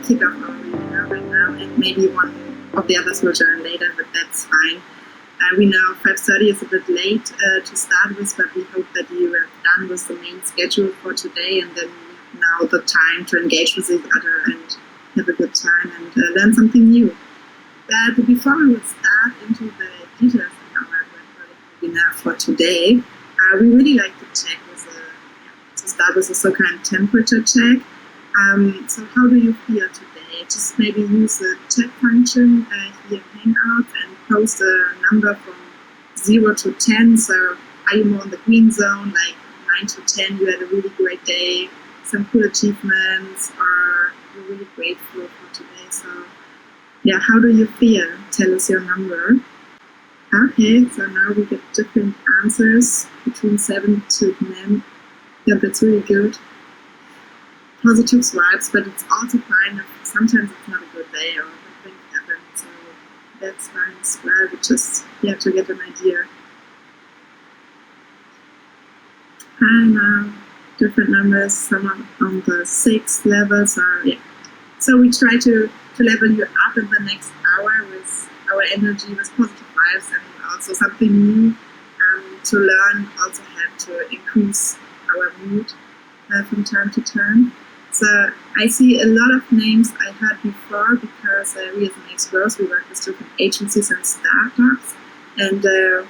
kick off our webinar right now, and maybe one of the others will join later, but that's fine. We know 5:30 is a bit late to start with, but we hope that you are done with the main schedule for today, and then now the time to engage with each other and have a good time and learn something new. But before we will start into the details of our webinar for today, we really like to check to start with a so-called temperature check. So how do you feel today? Just maybe use the chat function here in Hangout and post a number from 0 to 10. So are you more in the green zone, like 9 to 10, you had a really great day, some cool achievements, or you're really grateful for today? So yeah, how do you feel? Tell us your number. Okay, so now we get different answers between 7 to 9. Yeah, that's really good. Positive vibes, but it's also fine if sometimes it's not a good day or nothing happens, so that's fine as well, but just to get an idea. And different numbers, some on the 6 levels are, So we try to level you up in the next hour with our energy, with positive vibes, and also something new to learn, also have to increase our mood from time to time. So I see a lot of names I heard before because we as Amaze Growth, we work with different agencies and startups, and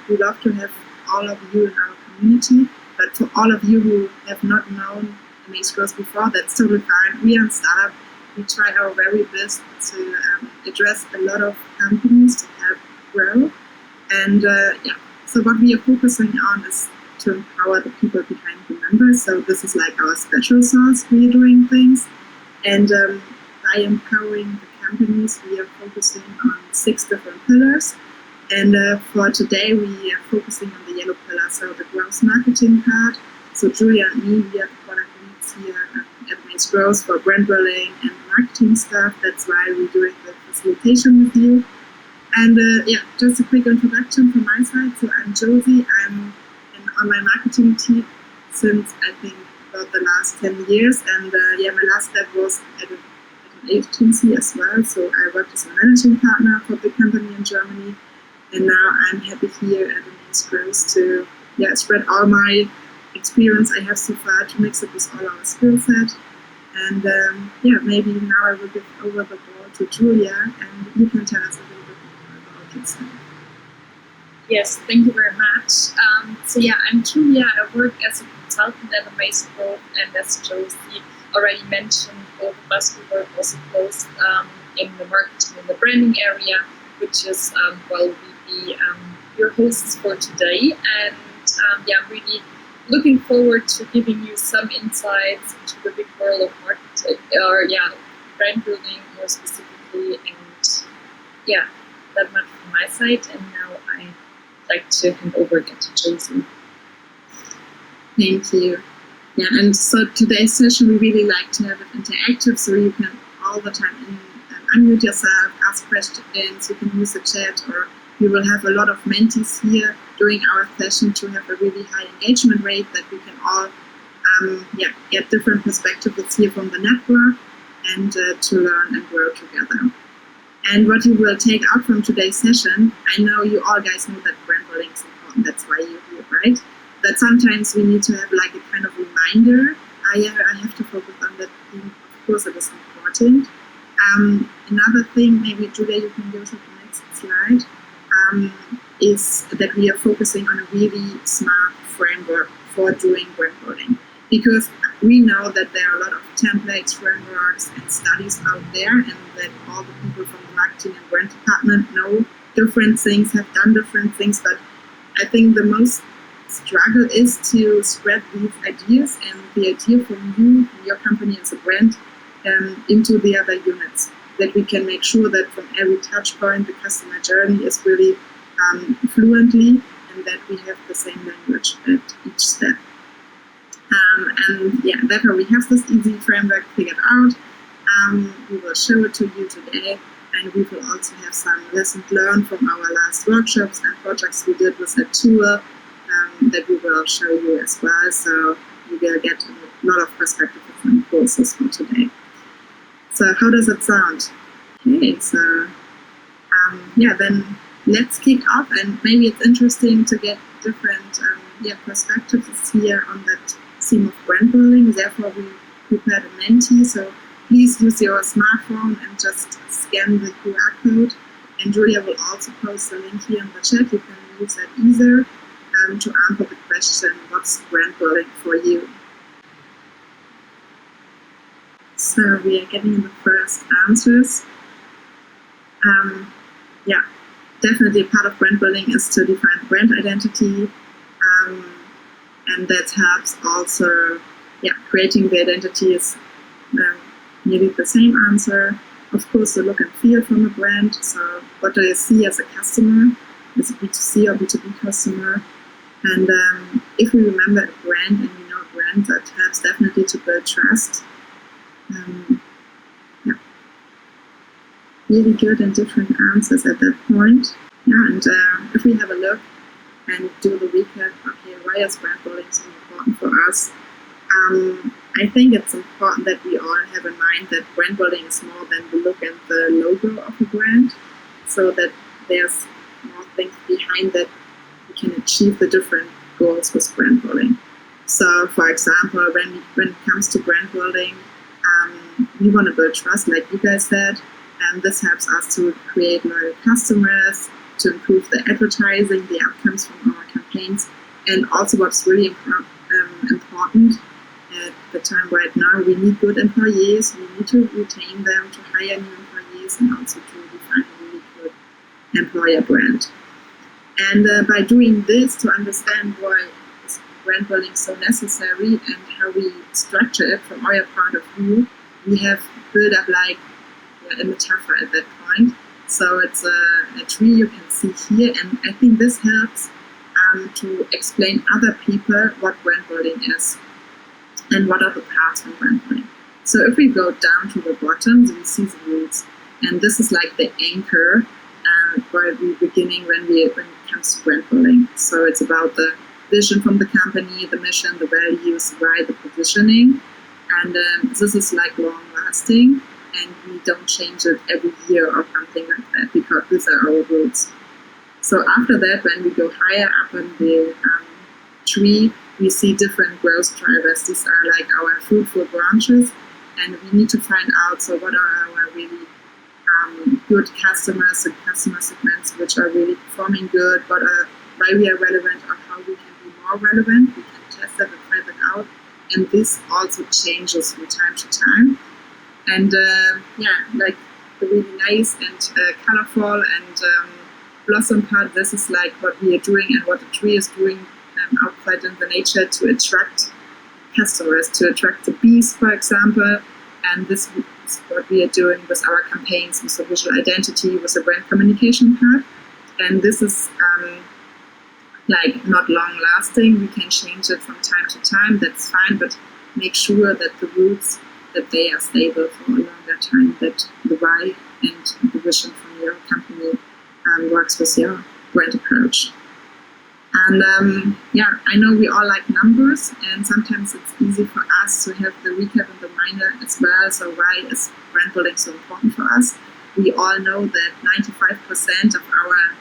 we love to have all of you in our community. But for all of you who have not known Amaze Growth before, that's totally fine. We are a startup. We try our very best to address a lot of companies to help grow. And so what we are focusing on is to empower the people behind the numbers. So this is like our special sauce. We are doing things. And by empowering the companies, we are focusing on 6 different pillars. And for today, we are focusing on the yellow pillar, so the growth marketing part. So Julia and me, we are the product leads here at Amaze Growth for brand building and marketing stuff. That's why we're doing the facilitation with you. And just a quick introduction from my side. So I'm Josie. I'm in online marketing team since I think about the last 10 years. And my last step was at an agency as well. So I worked as a managing partner for the company in Germany. And now I'm happy here at Amaze Growth to spread all my experience I have so far to mix it with all our skill set. And maybe now I will give over the ball to Julia, and you can tell us a little bit more about yourself. Yes, thank you very much. I'm Julia. I work as a consultant at Amaze Growth, and as Josie already mentioned, both of us we work also close in the marketing and the branding area, which is we be your hosts for today. And I'm really looking forward to giving you some insights into the big world of marketing, or brand building more specifically. And that much from my side. And now I'd like to hand over again to Josie. Thank you. Yeah, and so today's session we really like to have it interactive, so you can all the time unmute yourself, ask questions, you can use the chat, or we will have a lot of mentees here during our session to have a really high engagement rate that we can all get different perspectives here from the network and to learn and grow together. And what you will take out from today's session, I know you all guys know that brand building is important, that's why you're here, right? That sometimes we need to have like a kind of reminder, I have to focus on that thing, of course it is important. Another thing, maybe Julia, you can go to the next slide, is that we are focusing on a really smart framework for doing brand building. Because we know that there are a lot of templates, frameworks, and studies out there, and that all the people from the marketing and brand department know different things, have done different things, but I think the most struggle is to spread these ideas and the idea from you, from your company as a brand, into the other units, that we can make sure that from every touch point the customer journey is really fluently, and that we have the same language at each step. Therefore we have this easy framework figured out. We will show it to you today, and we will also have some lessons learned from our last workshops and projects we did with that tool that we will show you as well. So you will get a lot of perspective from the courses for today. So how does it sound? Okay, so then let's kick off, and maybe it's interesting to get different perspectives here on that theme of brand building. Therefore, we prepared a Menti, so please use your smartphone and just scan the QR code. And Julia will also post a link here in the chat. You can use that either to answer the question, what's brand building for you? So we are getting the first answers. Definitely part of brand building is to define brand identity, and that helps also, creating the identity is nearly the same answer. Of course, the look and feel from a brand. So what do you see as a customer, as a B2C or B2B customer? And if we remember a brand and we know a brand, that helps definitely to build trust. Really good and different answers at that point. And if we have a look and do the recap, okay, why is brand building so important for us? I think it's important that we all have in mind that brand building is more than the look and the logo of a brand, so that there's more things behind that we can achieve the different goals with brand building. So, for example, when it comes to brand building, we want to build trust, like you guys said, and this helps us to create loyal customers, to improve the advertising, the outcomes from our campaigns, and also what's really important at the time right now, we need good employees, we need to retain them, to hire new employees, and also to define a really good employer brand. And by doing this, to understand why is brand building so necessary and how we structure it from our point of view, we have built up like a metaphor at that point. So it's a tree you can see here, and I think this helps to explain other people what brand building is and what are the parts of brand building. So if we go down to the bottom, we see the roots, and this is like the anchor for the beginning when it comes to brand building. So it's about the vision from the company, the mission, the values, why, the positioning, and this is like long lasting, and we don't change it every year or something like that, because these are our roots. So after that, when we go higher up in the tree, we see different growth drivers. These are like our fruitful branches, and we need to find out, so what are our really good customers and customer segments which are really performing good, why we are relevant, or how we can be more relevant. We can test that and try that out, and this also changes from time to time. And like the really nice and colorful and blossom part, this is like what we are doing and what the tree is doing outside in the nature to attract customers, to attract the bees, for example. And this is what we are doing with our campaigns, with the visual identity, with the brand communication part. And this is like not long lasting. We can change it from time to time, that's fine, but make sure that the roots, that they are stable for a longer time, that the why and the vision from your company works with your brand approach. And I know we all like numbers, and sometimes it's easy for us to have the recap and the reminder as well. So why is brand building so important for us? We all know that 95% of our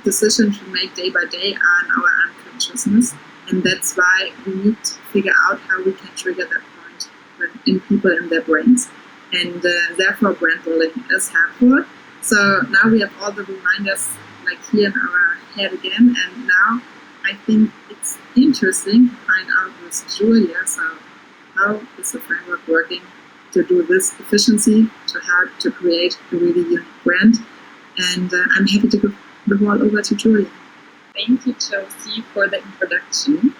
decisions we make day by day are in our unconsciousness, and that's why we need to figure out how we can trigger that point in people in their brains. And therefore brand building is helpful. So now we have all the reminders like here in our head again, and now I think it's interesting to find out with Julia, so how is the framework working to do this efficiency, to help to create a really unique brand. And I'm happy to give the ball over to Julia. Thank you, Josie, for the introduction.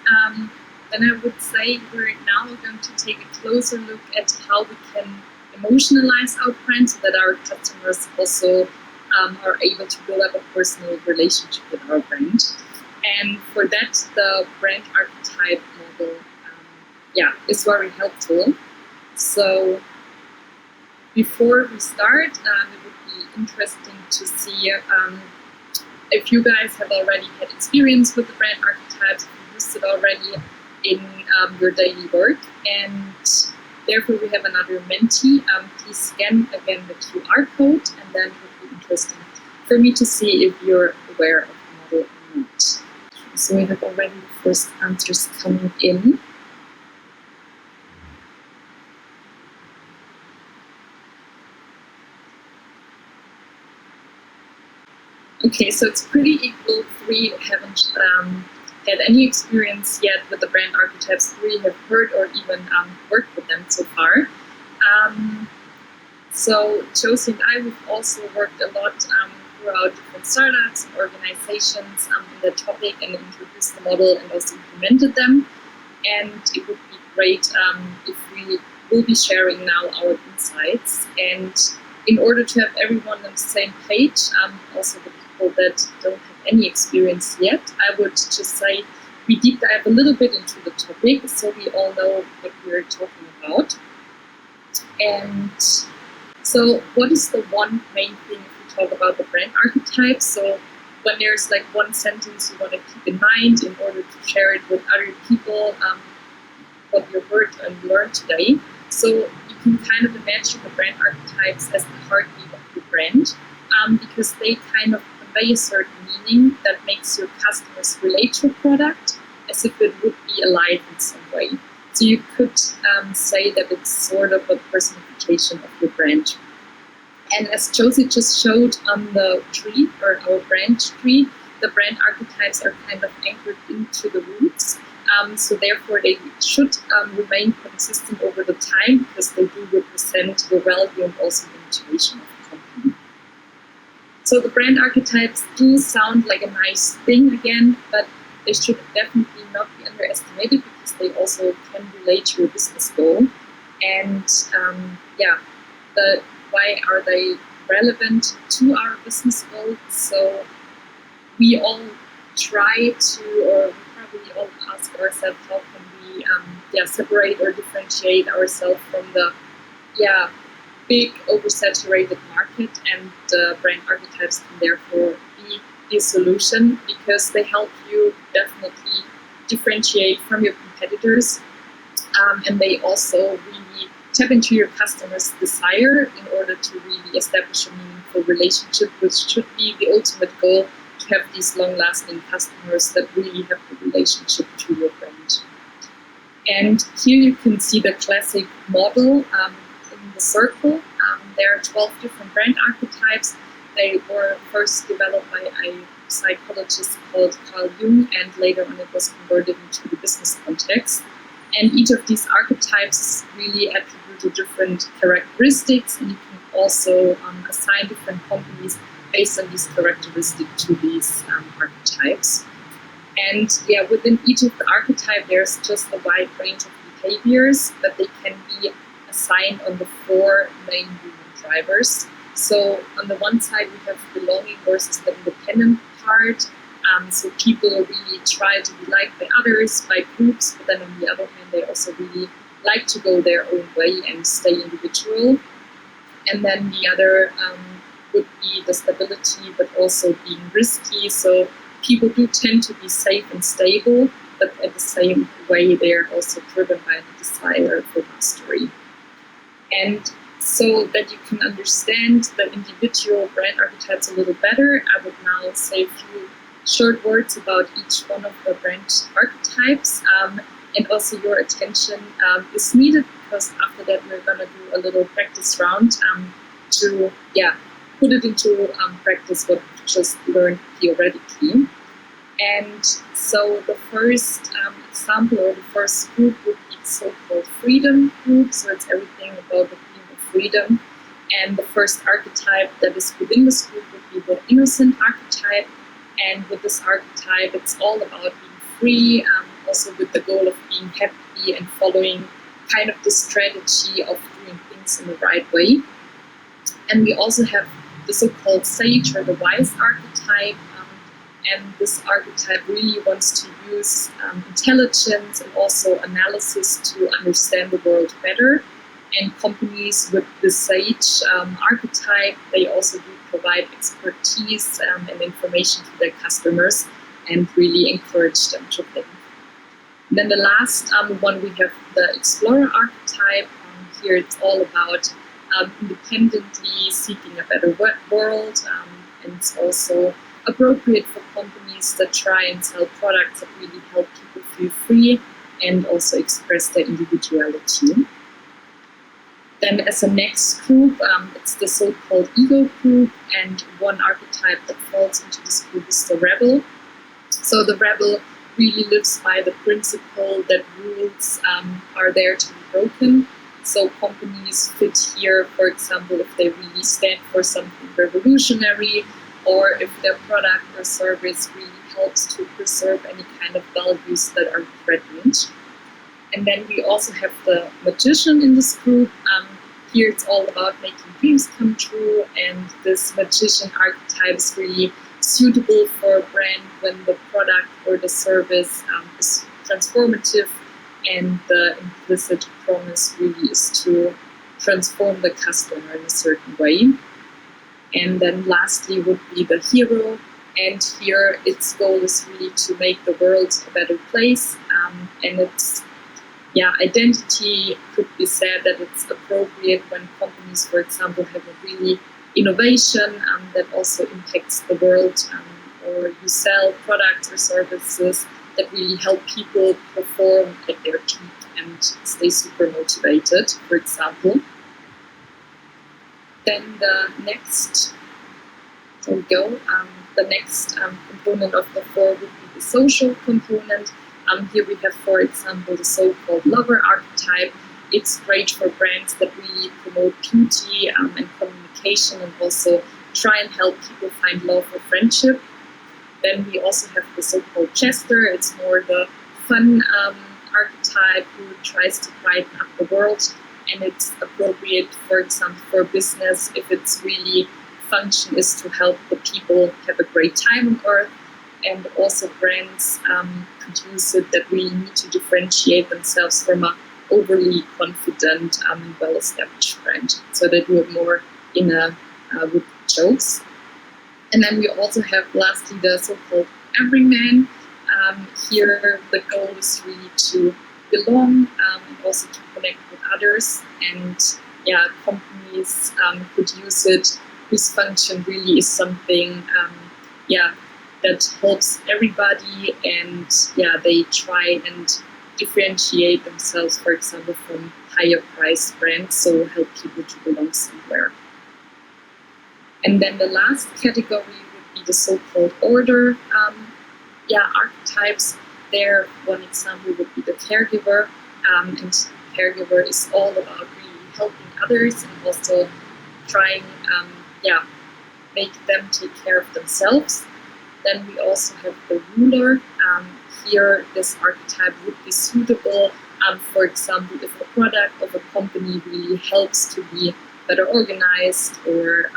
Then I would say we're now going to take a closer look at how we can emotionalize our brand so that our customers also are able to build up a personal relationship with our brand. And for that, the brand archetype model is very helpful. So before we start, it would be interesting to see if you guys have already had experience with the brand archetypes, if you used it already in your daily work. And therefore we have another mentee. Please scan again the QR code, and then it would be interesting for me to see if you're aware of the model or not. So we have already the first answers coming in. Okay, so it's pretty equal. 3 haven't had any experience yet with the brand archetypes. 3 have heard or even worked with them so far. So Josie and I, we've also worked a lot throughout different startups and organizations in the topic and introduced the model and also implemented them. And it would be great if we will be sharing now our insights. And in order to have everyone on the same page, also the people that don't have any experience yet, I would just say we deep dive a little bit into the topic so we all know what we're talking about. And so what is the one main thing if we talk about the brand archetype? So when there's like one sentence you want to keep in mind in order to share it with other people, what you heard and learned today. So you can kind of imagine the brand archetypes as the heartbeat of your brand, because they kind of convey a certain meaning that makes your customers relate to a product as if it would be alive in some way. So you could say that it's sort of a personification of your brand. And as Josie just showed on the tree, or our brand tree, the brand archetypes are kind of anchored into the roots. So therefore they should remain consistent over the time because they do represent the value and also the motivation of the company. So the brand archetypes do sound like a nice thing again, but they should definitely not be underestimated because they also can relate to your business goal. And why are they relevant to our business goal? So we all try to, or we probably all ask ourselves, how can we separate or differentiate ourselves from the big oversaturated market, and the brand archetypes can therefore be the solution because they help you definitely differentiate from your competitors, and they also really tap into your customer's desire in order to really establish a meaningful relationship, which should be the ultimate goal, to have these long-lasting customers that really have the relationship to your brand. And here you can see the classic model in the circle. There are 12 different brand archetypes. They were first developed by a psychologist called Carl Jung, and later on it was converted into the business context. And each of these archetypes really attribute different characteristics, and you can also assign different companies based on these characteristics to these archetypes. And within each of the archetypes, there's just a wide range of behaviors, but they can be assigned on the 4 main human drivers. So on the one side, we have belonging versus the independent part. So people really try to be liked by others, by groups, but then on the other hand, they also really like to go their own way and stay individual. And then the other would be the stability, but also being risky. So people do tend to be safe and stable, but at the same way, they're also driven by the desire for mastery. And so that you can understand the individual brand archetypes a little better, I would now say a few short words about each one of the brand archetypes. And also your attention is needed because after that we're going to do a little practice round to put it into practice what we just learned theoretically. And so the first example or the first group would be the so-called freedom group. So it's everything about the theme of freedom. And the first archetype that is within this group would be the innocent archetype. And with this archetype, it's all about being free, also with the goal of being happy and following kind of the strategy of doing things in the right way. And we also have the so-called sage or the wise archetype. And this archetype really wants to use intelligence and also analysis to understand the world better. And companies with the sage archetype, they also do provide expertise and information to their customers and really encourage them to think. Then the last one, we have the explorer archetype. here it's all about independently seeking a better world, and it's also appropriate for companies that try and sell products that really help people feel free and also express their individuality. Then as a next group, it's the so-called ego group, and one archetype that falls into this group is the rebel. So the rebel really lives by the principle that rules are there to be broken. So companies fit here, for example, if they really stand for something revolutionary, or if their product or service really helps to preserve any kind of values that are threatened. And then we also have the magician in this group. Here it's all about making dreams come true, and this magician archetype is really suitable for a brand when the product or the service is transformative, and the implicit promise really is to transform the customer in a certain way. And then lastly would be the hero, and here its goal is really to make the world a better place, and its identity could be said that it's appropriate when companies, for example, have a really innovation that also impacts the world, or you sell products or services that really help people perform at their peak and stay super motivated, for example. Then the next, the next component of the four would be the social component. Here we have, for example, the so-called lover archetype. It's great for brands that really promote beauty and communication, and also try and help people find love or friendship. Then we also have the so-called jester. It's more the fun archetype who tries to brighten up the world, and it's appropriate, for example, for a business if its really function is to help the people have a great time on Earth. And also brands could use it that really need to differentiate themselves from an overly confident and well-established brand. So they do it more in with jokes. And then we also have lastly the so-called everyman. Here the goal is really to belong and also to connect with others. And companies could use it whose function really is something that helps everybody, and they try and differentiate themselves, for example, from higher priced brands, so help people to belong somewhere. And then the last category would be the so-called order archetypes. There, one example would be the caregiver, and caregiver is all about really helping others and also trying make them take care of themselves. Then we also have the ruler. Here, this archetype would be suitable, for example, if a product of a company really helps to be better organized, or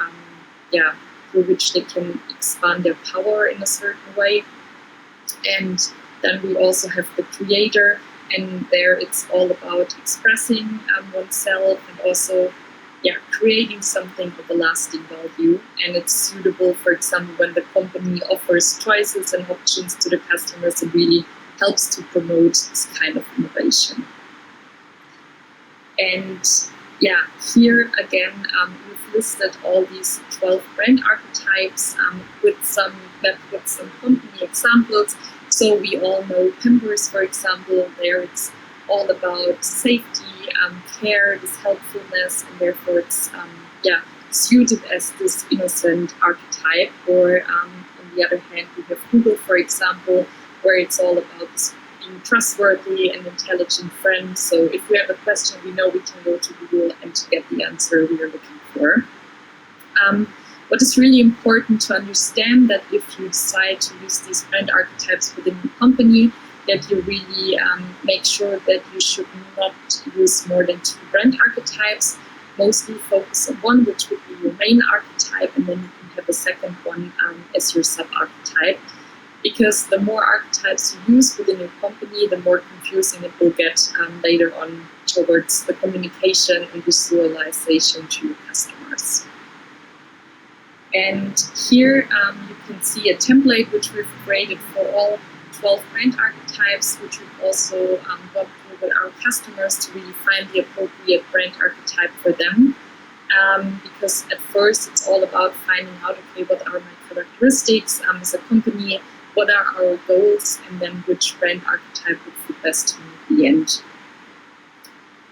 through which they can expand their power in a certain way. And then we also have the creator, and there it's all about expressing oneself and also creating something of a lasting value. And it's suitable, for example, when the company offers choices and options to the customers and really helps to promote this kind of innovation. And here again, we've listed all these 12 brand archetypes with some company examples. So we all know Pampers, for example. There it's all about safety, care, this helpfulness, and therefore it's suited as this innocent archetype. Or on the other hand, we have Google, for example, where it's all about this being trustworthy and intelligent friend. So if we have a question, we know we can go to Google and get the answer we are looking for. What is really important to understand that if you decide to use these brand archetypes within your company, that you really make sure that you should not use more than 2 brand archetypes. Mostly focus on one, which would be your main archetype, and then you can have a second one as your sub-archetype. Because the more archetypes you use within your company, the more confusing it will get later on towards the communication and visualization to your customers. And here you can see a template which we've created for all 12 brand archetypes, which we've also gone through with our customers to really find the appropriate brand archetype for them. Because at first it's all about finding out, okay, what are my characteristics as a company, what are our goals, and then which brand archetype would fit best in the end.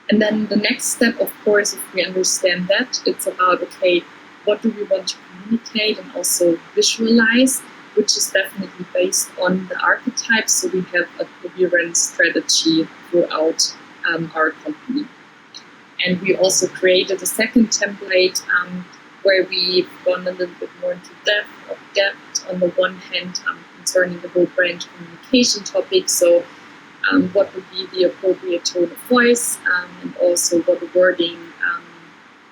And then the next step, of course, if we understand that, it's about, okay, what do we want to communicate and also visualize, which is definitely based on the archetypes, so we have a coherent strategy throughout our company. And we also created a second template where we've gone a little bit more into depth on the one hand concerning the whole brand communication topic. So what would be the appropriate tone of voice, and also what wording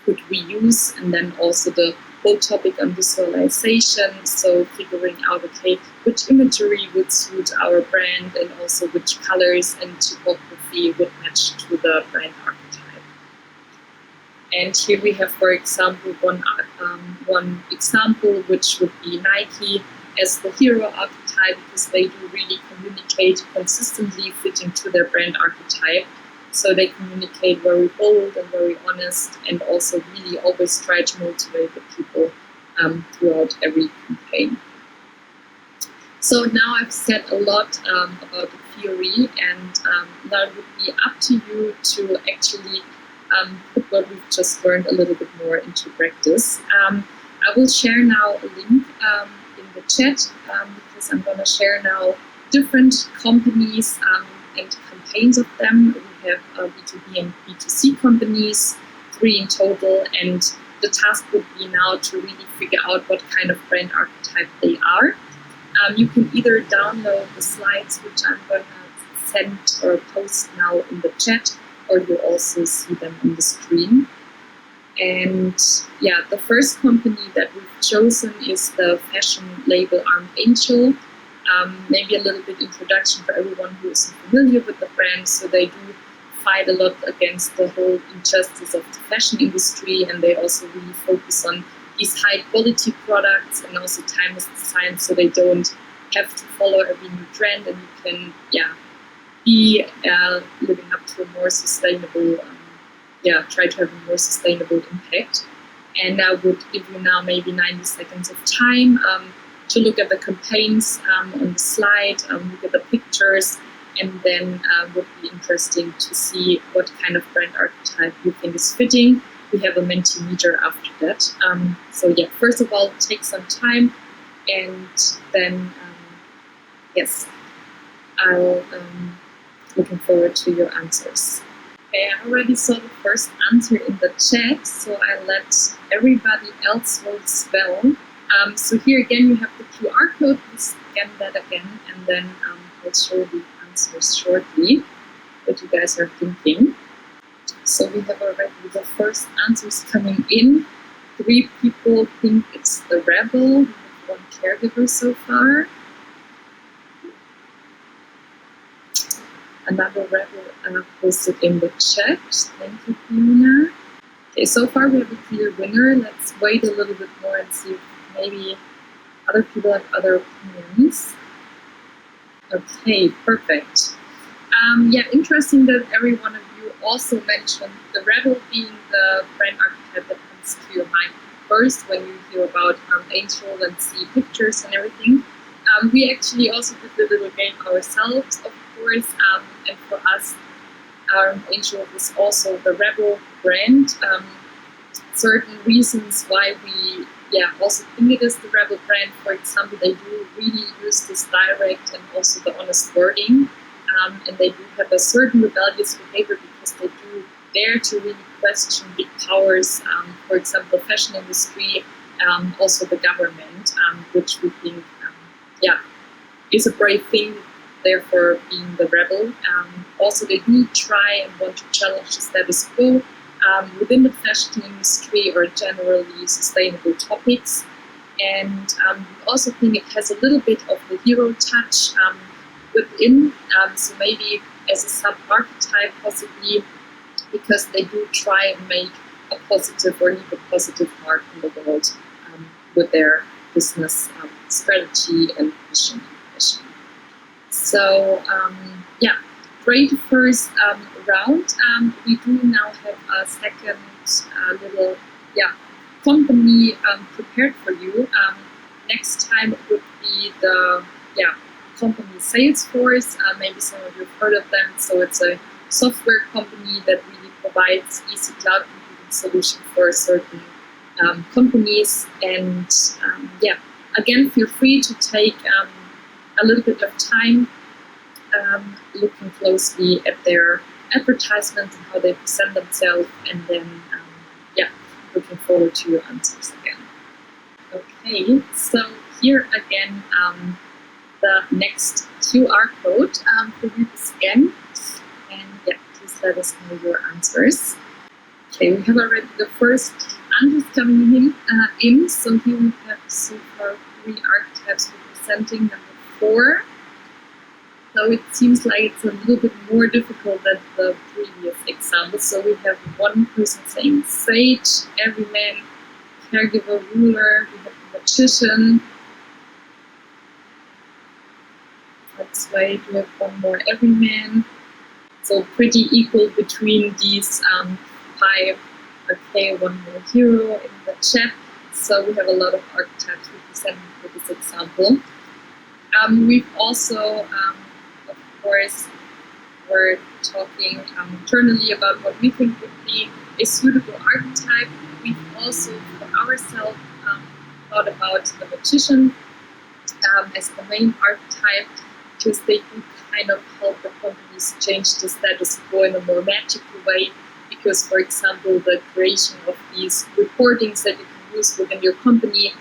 could we use, and then also the whole topic on visualization, so figuring out, okay, which imagery would suit our brand, and also which colors and typography would match to the brand archetype. And here we have, for example, one example, which would be Nike as the hero archetype, because they do really communicate consistently fitting to their brand archetype. So they communicate very bold and very honest, and also really always try to motivate the people throughout every campaign. So now I've said a lot about the theory, and now it would be up to you to actually put what we've just learned a little bit more into practice. I will share now a link in the chat because I'm going to share now different companies and campaigns of them. We have B2B and B2C companies, 3 in total, and the task would be now to really figure out what kind of brand archetype they are. You can either download the slides, which I'm going to send or post now in the chat, or you also see them on the screen. And yeah, the first company that we've chosen is the fashion label Armed Angel. Maybe a little bit introduction for everyone who isn't familiar with the brand. So they do fight a lot against the whole injustice of the fashion industry, and they also really focus on these high quality products and also timeless design, so they don't have to follow every new trend, and you can be living up to a more sustainable try to have a more sustainable impact. And I would give you now maybe 90 seconds of time to look at the campaigns on the slide, look at the pictures, and then would be interesting to see what kind of brand archetype you think is fitting. We have a Mentimeter after that. So yeah, first of all, take some time, and then yes, I'll looking forward to your answers. Okay, I already saw the first answer in the chat, so I let everybody else vote as well. So here again, you have the QR code. Please scan that again, and then I'll show the answers shortly, what you guys are thinking. So we have already the first answers coming in. 3 people think it's the Rebel. We have 1 caregiver so far. Another Rebel posted in the chat. Thank you, Fiona. Okay, so far we have a clear winner. Let's wait a little bit more and see if maybe other people have other opinions. Okay, perfect. Yeah, interesting that every one of you also mentioned the Rebel being the brand archetype that comes to your mind first when you hear about Angel and see pictures and everything. We actually also did the little game ourselves, of course, and for us, Angel is also the Rebel brand. Certain reasons why we also think it is the Rebel brand. For example, they do really use this direct and also the honest wording, and they do have a certain rebellious behavior because they do dare to really question big powers, for example, the fashion industry, also the government, which we think is a brave thing, therefore being the Rebel. Also, they do try and want to challenge the status quo within the fashion industry or generally sustainable topics. And we also think it has a little bit of the hero touch within, so maybe as a sub-archetype possibly, because they do try and make a positive or leave a positive mark in the world with their business strategy and vision. So yeah, great first round. We do now have a second little company prepared for you. Next time it would be the company Salesforce. Maybe some of you have heard of them. So it's a software company that really provides easy cloud computing solution for certain companies. And again, feel free to take a little bit of time looking closely at their advertisements and how they present themselves, and then looking forward to your answers again. Okay, so here again the next QR code for you to scan, and please let us know your answers. Okay, we have already the first answers coming in. So here we have so far 3 archetypes representing number 4. So it seems like it's a little bit more difficult than the previous example. So we have one person saying sage, everyman, caregiver, ruler, we have the magician. Let's wait, we have one more everyman. So pretty equal between these 5. Okay, one more hero in the chat. So we have a lot of archetypes represented for this example. We've also of course, we're talking internally about what we think would be a suitable archetype. We've also, for ourselves, thought about the magician as the main archetype, because they do kind of help the companies change the status quo in a more magical way. Because, for example, the creation of these reportings that you can use within your company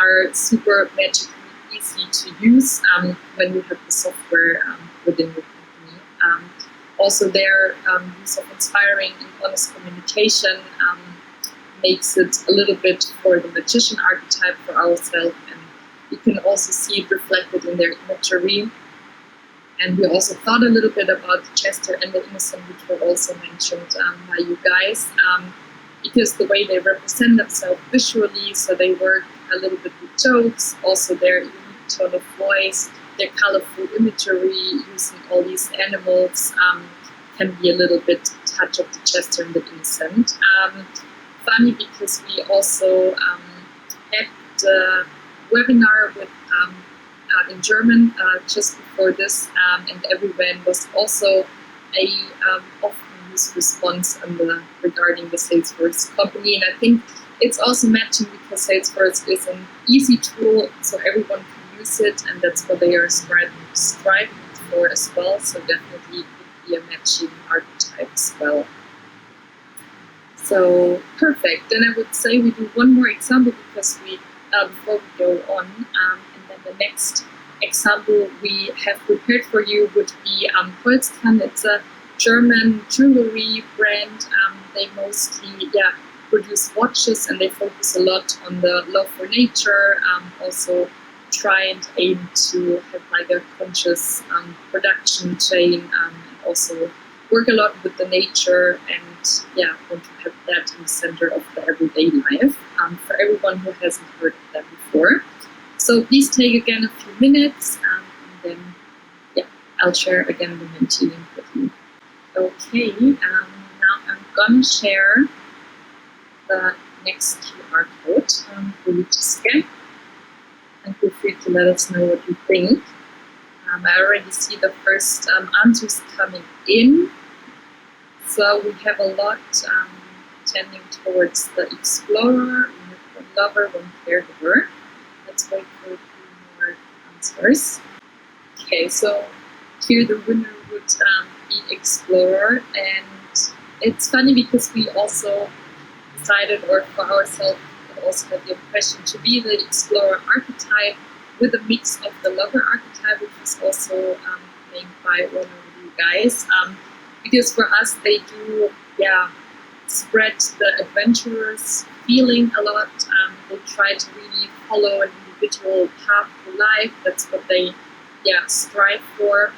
are super magically easy to use when you have the software within your company. Also, their use of inspiring and honest communication makes it a little bit for the magician archetype for ourselves, and you can also see it reflected in their imagery. And we also thought a little bit about the jester and the innocent, which were also mentioned by you guys, because the way they represent themselves visually, so they work a little bit with jokes, also their unique tone of voice, their colorful imagery, using all these animals, can be a little bit touch of the jester and the innocent. Funny because we also had the webinar with in German just before this, and everyone was also a often used response regarding the Salesforce company. And I think it's also matching because Salesforce is an easy tool, so everyone can use it, and that's what they are striving for as well. So definitely could be a matching archetype as well. So perfect. Then I would say we do one more example because we before we go on, and then the next example we have prepared for you would be Holzkan. It's a German jewelry brand. They mostly produce watches, and they focus a lot on the love for nature. Also try and aim to have like a conscious production chain, and also work a lot with the nature, and want to have that in the center of the everyday life for everyone who hasn't heard of that before. So please take again a few minutes, and then I'll share again the Menti link with you. Okay, now I'm gonna share the next QR code for you to scan, and feel free to let us know what you think. I already see the first answers coming in. So we have a lot tending towards the explorer. We have one lover, one caregiver. Let's wait for a few more answers. Okay, so here the winner would be explorer, and it's funny because we also decided, or for ourselves, we also had the impression to be the explorer archetype with a mix of the lover archetype, which was also named by one of you guys. Because for us, they do, spread the adventurer's feeling a lot. They try to really follow an individual path to life. That's what they, strive for.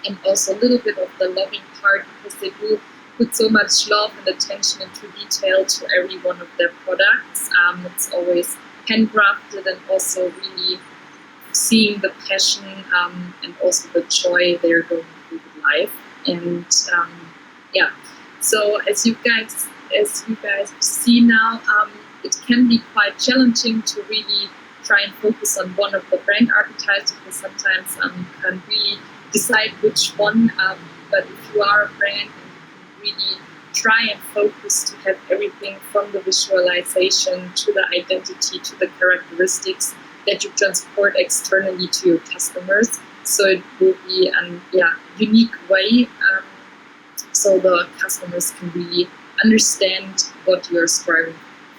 And also a little bit of the loving part, because they do put so much love and attention into detail to every one of their products. It's always handcrafted and also really seeing the passion and also the joy they're going through with life. And yeah, so as you guys see now, it can be quite challenging to really try and focus on one of the brand archetypes, because sometimes you can really decide which one. But if you are a brand, and you can really try and focus to have everything from the visualization to the identity to the characteristics that you transport externally to your customers. So it will be a unique way, so the customers can really understand what you're striving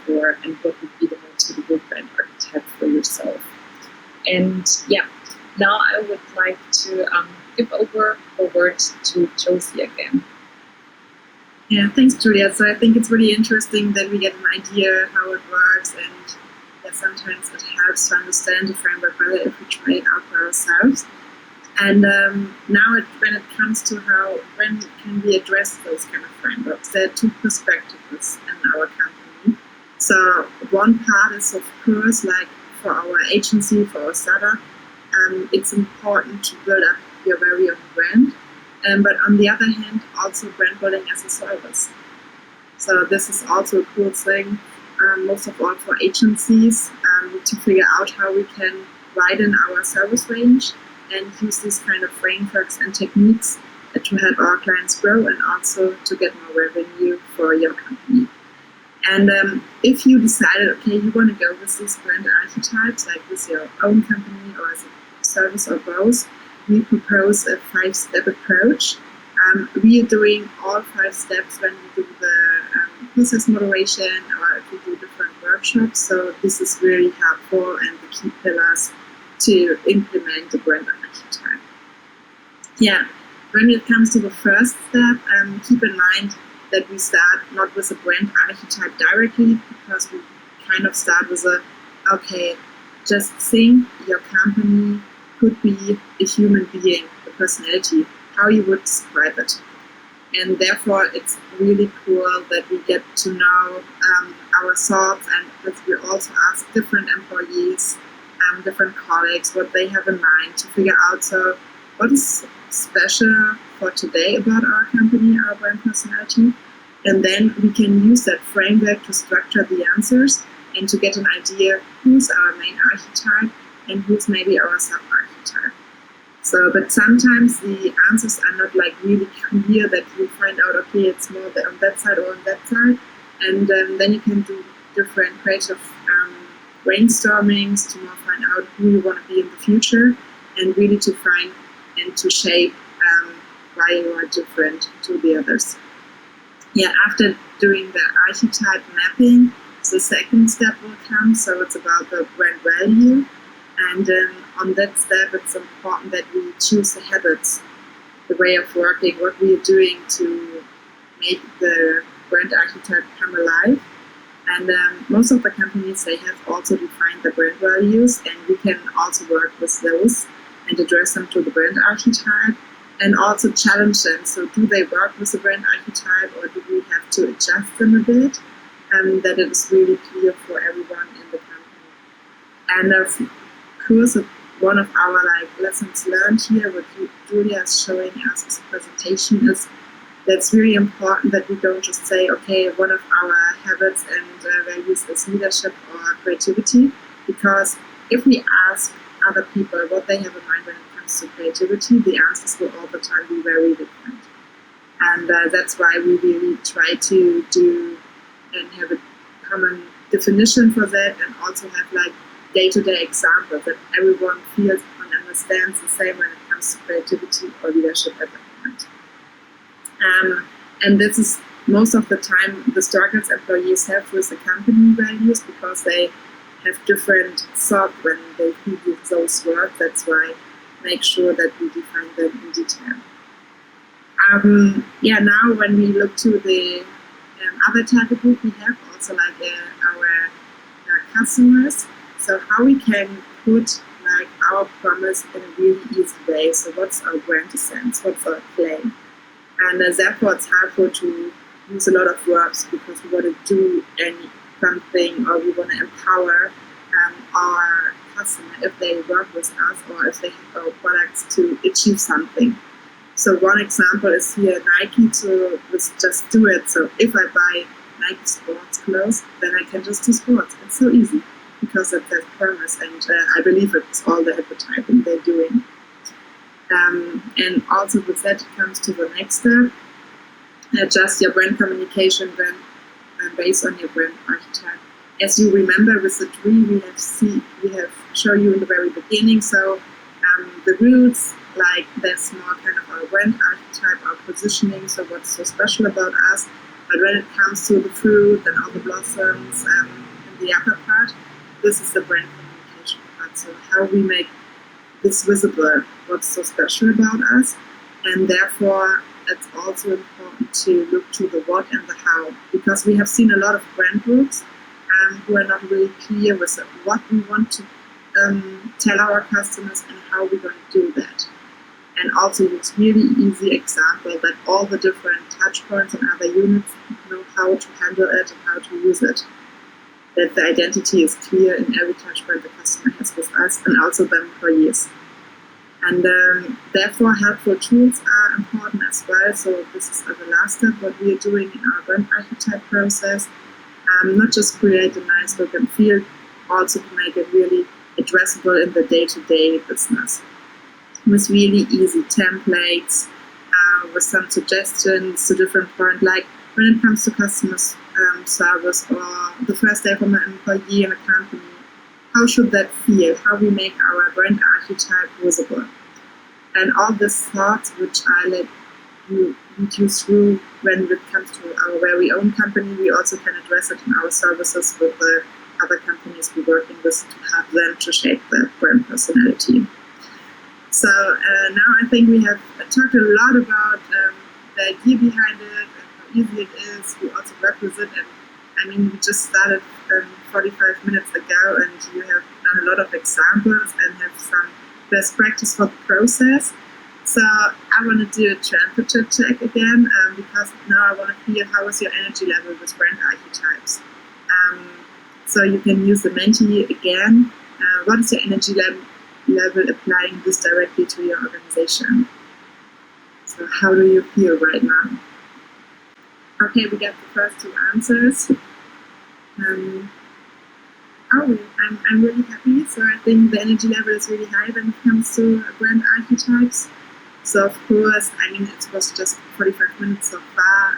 for and what would be the most suitable brand archetype for yourself. And now I would like to give over the word to Josie again. Yeah, thanks, Julia. So I think it's really interesting that we get an idea how it works, and sometimes it helps to understand the framework better if we try it out for ourselves. And now when it comes to when can we address those kind of frameworks, there are two perspectives in our company. So one part is, of course, like for our agency, for our startup, it's important to build up your very own brand. But on the other hand, also brand building as a service. So this is also a cool thing, most of all for agencies, to figure out how we can widen our service range and use these kind of frameworks and techniques to help our clients grow and also to get more revenue for your company. And if you decided, okay, you want to go with these brand archetypes, like with your own company or as a service or both, we propose a 5-step approach. We are doing all 5 steps when we do the process moderation or if we do different workshops. So this is really helpful and the key pillars to implement the brand archetype. Yeah, when it comes to the first step, keep in mind that we start not with a brand archetype directly, because we kind of start with just think your company could be a human being, a personality, how you would describe it. And therefore, it's really cool that we get to know our thoughts, and that we also ask different employees, different colleagues, what they have in mind to figure out, so what is special for today about our company, our brand personality. And then we can use that framework to structure the answers and to get an idea who's our main archetype and who's maybe our sub-archetype. So, but sometimes the answers are not like really clear, that you find out, okay, it's more on that side or on that side. And then you can do different creative brainstormings to more find out who you want to be in the future, and really to find and to shape why you are different to the others. Yeah, after doing the archetype mapping, the second step will come. So it's about the brand value. And on that step, it's important that we choose the habits, the way of working, what we are doing to make the brand archetype come alive. And most of the companies, they have also defined the brand values, and we can also work with those and address them to the brand archetype and also challenge them. So do they work with the brand archetype, or do we have to adjust them a bit? That it is really clear for everyone in the company. And of course, one of our lessons learned here, what Julia is showing us as a presentation, is that's really important that we don't just say, okay, one of our habits and values is leadership or creativity, because if we ask other people what they have in mind when it comes to creativity, the answers will all the time be very different. And that's why we really try to do and have a common definition for that, and also have day-to-day examples that everyone feels and understands the same when it comes to creativity or leadership at the moment. And this is most of the time the struggles employees have with the company values, because they have different thought when they use those words. That's why make sure that we define them in detail. Now when we look to the other target group, we have also our customers. So how we can put our promise in a really easy way. So what's our brand essence? What's our claim? And therefore it's helpful to use a lot of verbs, because we want to do something, or we want to empower our customer if they work with us or if they have our products to achieve something. So one example is here Nike to just do it. So if I buy Nike sports clothes, then I can just do sports. It's so easy because of that promise, and I believe it's all the advertising they're doing. And also with that, it comes to the next step. Adjust your brand communication when based on your brand archetype. As you remember with the tree we have shown you in the very beginning, so the roots, like that's more kind of our brand archetype, our positioning, so what's so special about us. But when it comes to the fruit and all the blossoms in the upper part, this is the brand communication part. So how we make this visible, what's so special about us, and therefore it's also important to look to the what and the how, because we have seen a lot of brand groups who are not really clear with what we want to tell our customers and how we're going to do that. And also it's really easy example that all the different touch points and other units know how to handle it and how to use it. That the identity is clear in every touch point the customer has with us and also the employees. And therefore helpful tools are important as well. So this is the last step, what we are doing in our brand archetype process. Not just create a nice look and feel, also to make it really addressable in the day-to-day business. With really easy templates, with some suggestions to different points, like when it comes to customer service or the first day from an employee in a company, how should that feel? How we make our brand archetype visible? And all these thoughts, which I let you lead you through when it comes to our very own company, we also can address it in our services with the other companies we're working with to have them to shape their brand personality. So now I think we have talked a lot about the idea behind it and how easy it is. We also work with it, and I mean, we just started 45 minutes ago, and you have done a lot of examples and have some best practice for the process. So I want to do a temperature check again, because now I want to feel how is your energy level with brand archetypes. So you can use the Menti again. What is your energy level applying this directly to your organization? So how do you feel right now? Okay, we got the first two answers. I'm really happy. So I think the energy level is really high when it comes to brand archetypes. So of course, I mean, it was just 45 minutes so far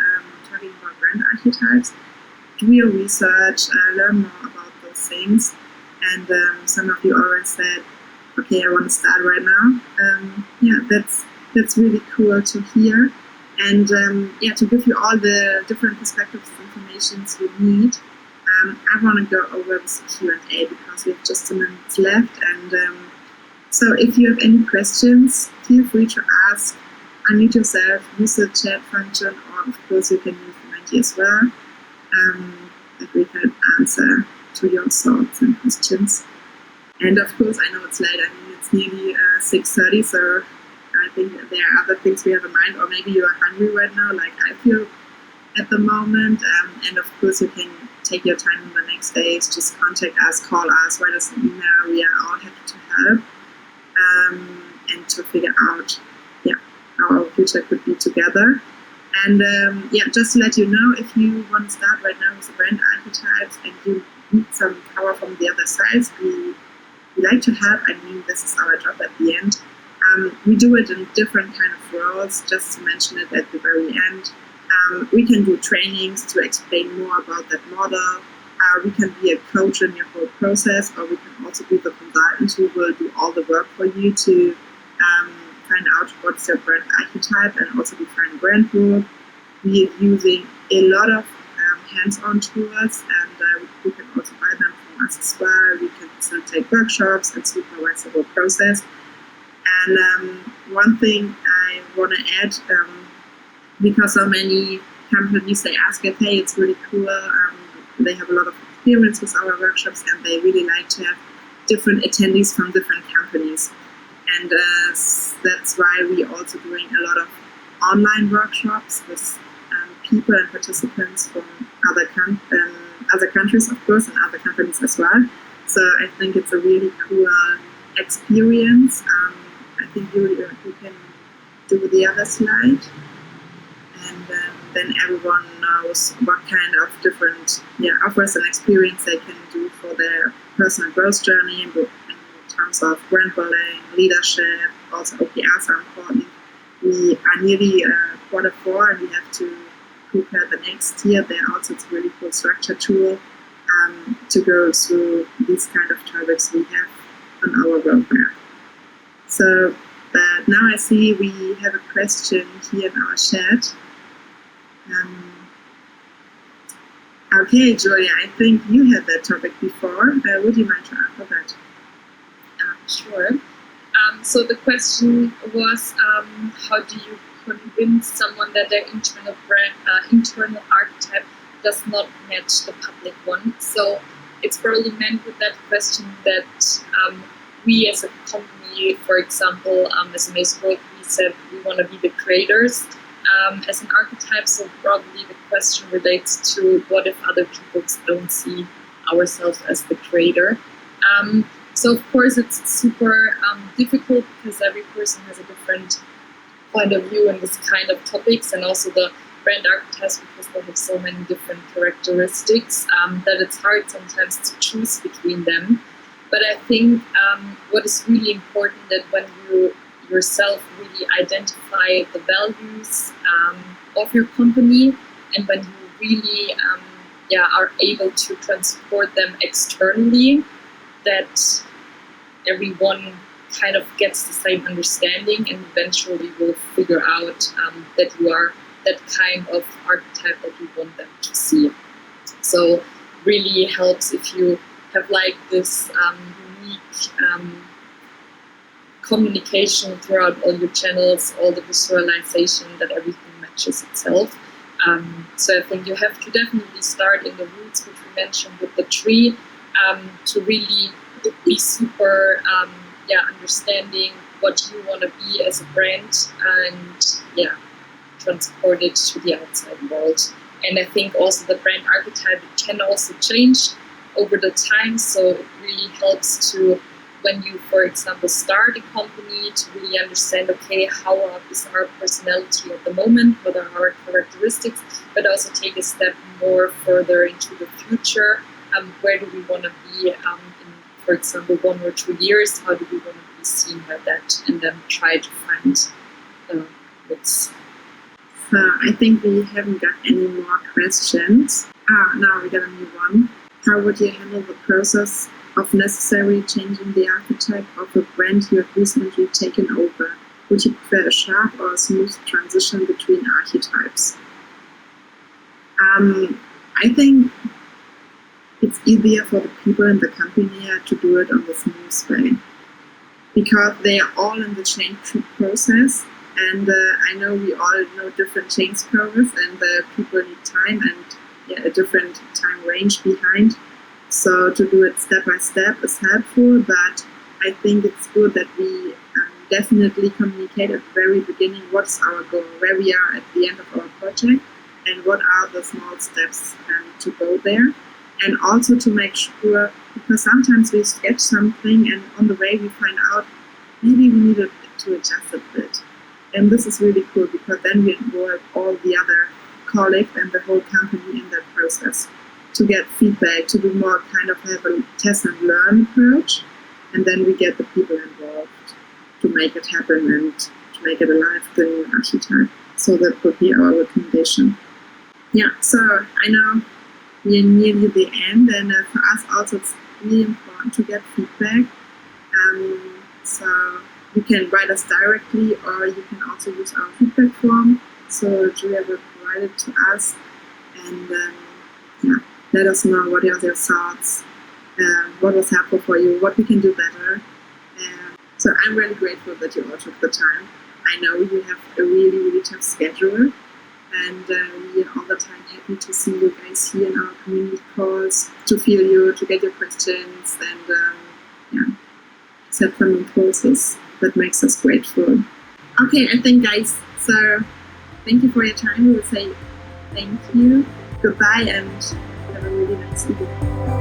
talking about brand archetypes. Do your research, learn more about those things. And some of you already said, okay, I want to start right now. Yeah, that's really cool to hear. And to give you all the different perspectives and informations you need, I want to go over this Q&A because we have just a minute left. And so if you have any questions, feel free to ask. Unmute yourself, use the chat function, or of course you can use the Menti as well. That we can answer to your thoughts and questions. And of course, I know it's late. I mean, it's nearly 6:30, so I think there are other things we have in mind, or maybe you are hungry right now, like I feel at the moment. And of course, you can take your time in the next days. Just contact us, call us, write us an email. We are all happy to help and to figure out, how our future could be together. And just to let you know, if you want to start right now with the brand archetypes and you need some power from the other sides, we like to help. I mean, this is our job at the end. We do it in different kind of roles, just to mention it at the very end. We can do trainings to explain more about that model. We can be a coach in your whole process, or we can also be the consultant who will do all the work for you to find out what's your brand archetype and also define brand group. We are using a lot of hands-on tools, and you can also buy them from us as well. We can facilitate workshops and supervise the whole process. And one thing I want to add, because so many companies, they ask it, hey, it's really cool. They have a lot of experience with our workshops, and they really like to have different attendees from different companies. And that's why we're also doing a lot of online workshops with people and participants from other countries, of course, and other companies as well. So I think it's a really cool experience. I think you can do the other slide, and then everyone knows what kind of different offers and experience they can do for their personal growth journey in terms of brand building, leadership. Also OKRs are important. We are nearly Q4 and we have to prepare the next year. There also it's a really cool structure tool to go through these kind of topics we have on our roadmap. So now I see we have a question here in our chat. Okay, Julia, I think you had that topic before. Would you mind to answer that? Sure. So the question was, how do you convince someone that their internal archetype does not match the public one? So it's probably meant with that question that we as a company, for example, as Amaze Growth, we said we want to be the creators as an archetype. So probably the question relates to what if other people don't see ourselves as the creator. So of course it's super difficult because every person has a different point of view in this kind of topics, and also the brand archetypes, because they have so many different characteristics that it's hard sometimes to choose between them. But I think what is really important that when you yourself really identify the values of your company, and when you really are able to transport them externally, that everyone kind of gets the same understanding and eventually will figure out that you are that kind of archetype that you want them to see. So really helps if you have like this unique communication throughout all your channels, all the visualization, that everything matches itself. So I think you have to definitely start in the roots, which we mentioned with the tree, to really be super understanding what you want to be as a brand, and transport it to the outside world. And I think also the brand archetype can also change over the time, so it really helps to, when you, for example, start a company, to really understand, okay, how is our personality at the moment, what are our characteristics, but also take a step more further into the future. Where do we want to be in, for example, 1 or 2 years? How do we want to be seen by that? And then try to find what's... So I think we haven't got any more questions. Now we got a new one. How would you handle the process of necessarily changing the archetype of a brand you have recently taken over? Would you prefer a sharp or a smooth transition between archetypes? I think it's easier for the people in the company to do it on the smooth way, because they are all in the change process, and I know we all know different change progress, and people need time and a different time range behind. So to do it step by step is helpful, but I think it's good that we definitely communicate at the very beginning what's our goal, where we are at the end of our project, and what are the small steps to go there. And also to make sure, because sometimes we sketch something and on the way we find out maybe we need to adjust a bit. And this is really cool, because then we involve all the other colleagues and the whole company in that process to get feedback, to do more kind of have a test and learn approach. And then we get the people involved to make it happen and to make it alive, the new archetype. So that would be our recommendation. Yeah, so I know we are nearly the end, and for us also it's really important to get feedback. So you can write us directly, or you can also use our feedback form. So Julia will provide it to us, and let us know what are your thoughts, what was helpful for you, what we can do better. So I'm really grateful that you all took the time. I know you have a really, really tough schedule, and we are all the time happy to see you guys here in our community calls, to feel you, to get your questions, and set them in process. That makes us grateful. Okay, I think, guys, so thank you for your time. We will say thank you, goodbye, and have a really nice evening.